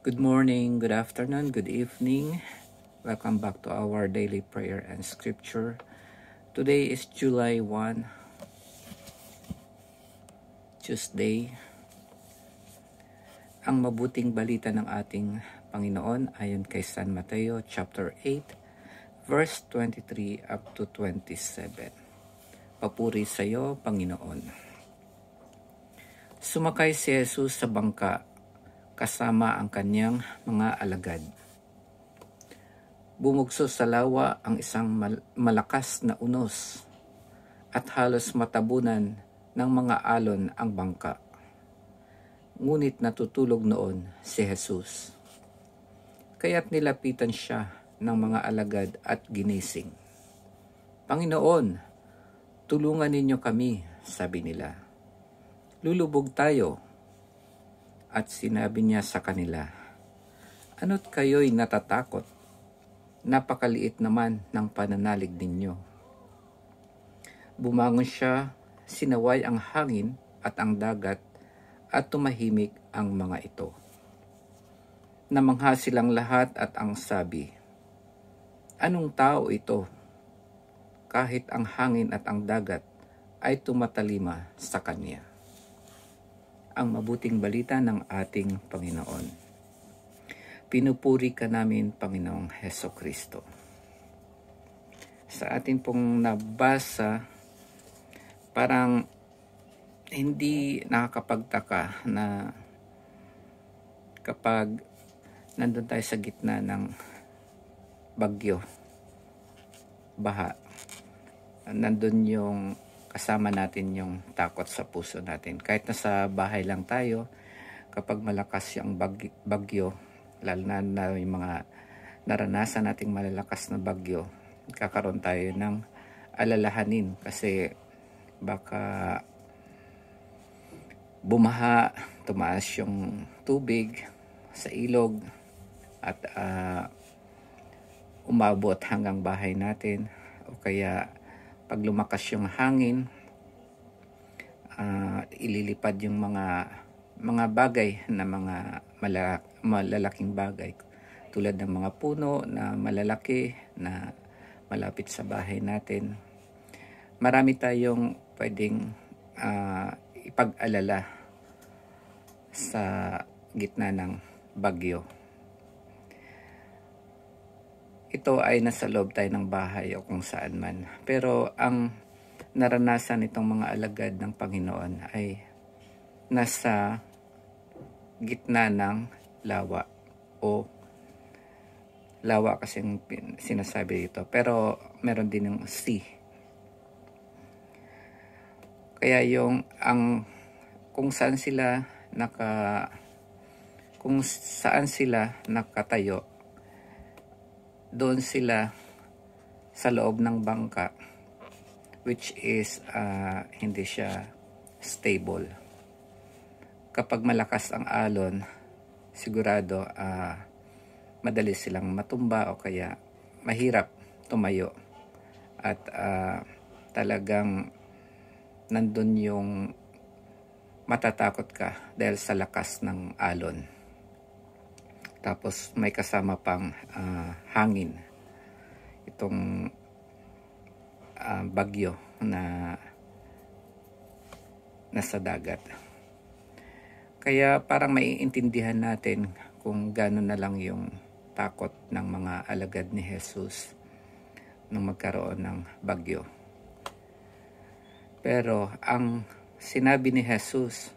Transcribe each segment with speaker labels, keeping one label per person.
Speaker 1: Good morning, good afternoon, good evening. Welcome back to our daily prayer and scripture. Today is July 1, Tuesday. Ang mabuting balita ng ating Panginoon ayon kay San Mateo chapter 8, verse 23 up to 27. Papuri sa iyo, Panginoon. Sumakay si Jesus sa bangka kasama ang kanyang mga alagad. Bumugso sa lawa ang isang malakas na unos at halos matabunan ng mga alon ang bangka. Ngunit natutulog noon si Jesus. Kaya't nilapitan siya ng mga alagad at ginising. Panginoon, tulungan ninyo kami, sabi nila. Lulubog tayo. At sinabi niya sa kanila, ano't kayo'y natatakot? Napakaliit naman ng pananalig ninyo. Bumangon siya, sinaway ang hangin at ang dagat at tumahimik ang mga ito. Namangha silang lahat at ang sabi, anong tao ito? Kahit ang hangin at ang dagat ay tumatalima sa kanya. Ang mabuting balita ng ating Panginoon. Pinupuri ka namin, Panginoong Hesukristo. Sa ating pong nabasa, parang hindi nakakapagtaka na kapag nandun tayo sa gitna ng bagyo, baha, nandun yung kasama natin yung takot sa puso natin. Kahit nasa bahay lang tayo, kapag malakas yung bagyo, lalo na yung mga naranasan nating malalakas na bagyo, kakaroon tayo ng alalahanin kasi baka bumaha, tumaas yung tubig sa ilog at umabot hanggang bahay natin, o kaya pag lumakas yung hangin, ililipad yung mga bagay na mga malalaking bagay tulad ng mga puno na malalaki na malapit sa bahay natin. Marami tayong pwedeng ipag-alala sa gitna ng bagyo. Ito ay nasa loob tayo ng bahay o kung saan man. Pero ang naranasan itong mga alagad ng Panginoon ay nasa gitna ng lawa o lawa kasi sinasabi dito. Pero meron din ng sea. Kaya kung saan sila nakatayo, doon sila sa loob ng bangka, which is hindi siya stable. Kapag malakas ang alon, sigurado madali silang matumba o kaya mahirap tumayo. At talagang nandun yung matatakot ka dahil sa lakas ng alon. Tapos may kasama pang hangin. Itong bagyo na nasa dagat. Kaya parang maiintindihan natin kung gano'n na lang yung takot ng mga alagad ni Jesus nung magkaroon ng bagyo. Pero ang sinabi ni Jesus,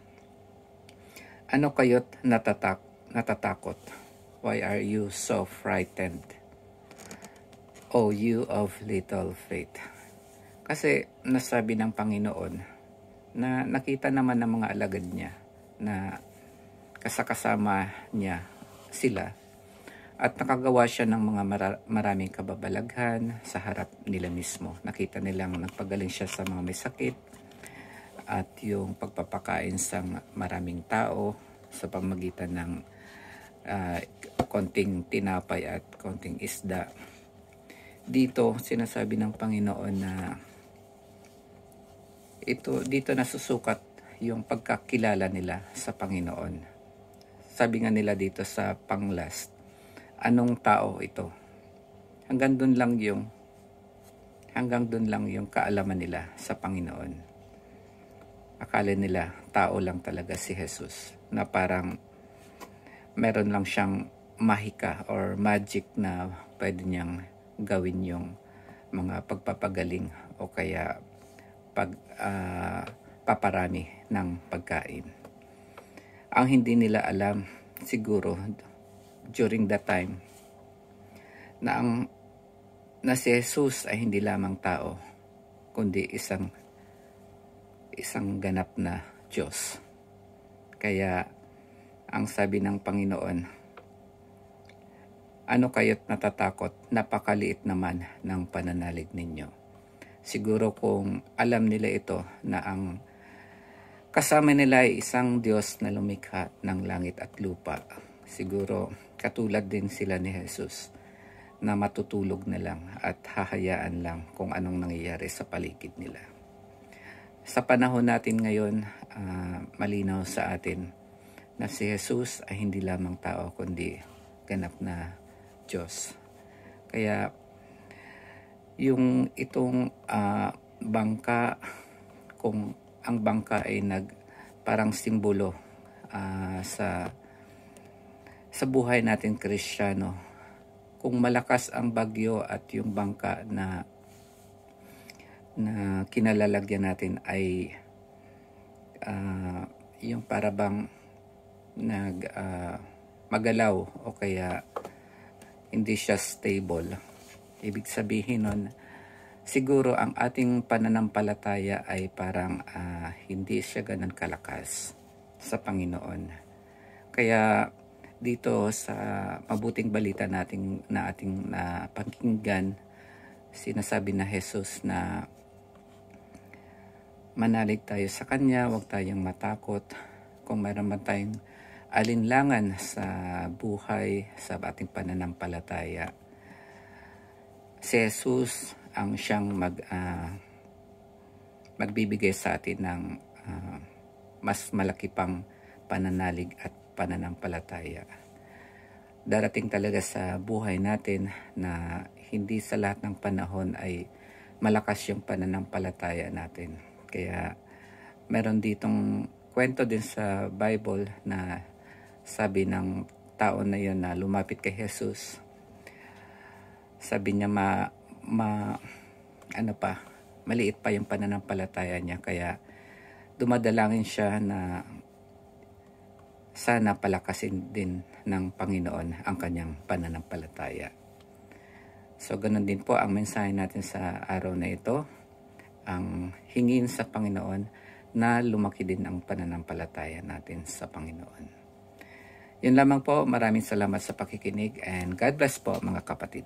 Speaker 1: ano kayo't natatakot? Why are you so frightened? O you of little faith. Kasi nasabi ng Panginoon na nakita naman ng mga alagad niya na kasakasama niya sila at nakagawa siya ng mga maraming kababalaghan sa harap nila mismo. Nakita nilang nagpagaling siya sa mga may sakit at yung pagpapakain sa maraming tao sa pamagitan ng konting tinapay at konting isda. Dito sinasabi ng Panginoon na dito nasusukat yung pagkakilala nila sa Panginoon. sabi nga nila dito sa pang-last, anong tao ito? Hanggang dun lang yung kaalaman nila sa Panginoon. Akala nila tao lang talaga si Jesus, na parang meron lang siyang mahika or magic na pwede niyang gawin yung mga pagpapagaling o kaya paparami ng pagkain. Ang hindi nila alam siguro during that time na si Jesus ay hindi lamang tao, kundi isang ganap na Diyos. Kaya ang sabi ng Panginoon, ano kayo't natatakot? Napakaliit naman ng pananalig ninyo. Siguro kung alam nila ito na ang kasama nila ay isang Diyos na lumikha ng langit at lupa, siguro katulad din sila ni Jesus na matutulog na lang at hahayaan lang kung anong nangyayari sa paligid nila. Sa panahon natin ngayon, malinaw sa atin na si Jesus ay hindi lamang tao kundi ganap na Diyos. Kaya yung itong bangka, kung ang bangka ay parang simbolo sa buhay natin Kristiyano, kung malakas ang bagyo at yung bangka na kinalalagyan natin ay yung parabang magalaw o kaya hindi siya stable. Ibig sabihin nun, siguro ang ating pananampalataya ay parang hindi siya ganun kalakas sa Panginoon. Kaya dito sa mabuting balita na ating pakinggan, sinasabi na Jesus na manalig tayo sa Kanya, huwag tayong matakot. Kung mayroon man tayong alinlangan sa buhay, sa ating pananampalataya, si Jesus ang siyang magbibigay sa atin ng mas malaki pang pananalig at pananampalataya. Darating talaga sa buhay natin na hindi sa lahat ng panahon ay malakas yung pananampalataya natin. Kaya meron ditong kwento din sa Bible na sabi ng tao na yun na lumapit kay Jesus. Sabi niya maliit pa yung pananampalataya niya, kaya dumadalangin siya na sana palakasin din ng Panginoon ang kanyang pananampalataya. So ganun din po ang mensahe natin sa araw na ito, ang hingin sa Panginoon na lumaki din ang pananampalataya natin sa Panginoon. Yun lamang po, maraming salamat sa pakikinig and God bless po mga kapatid.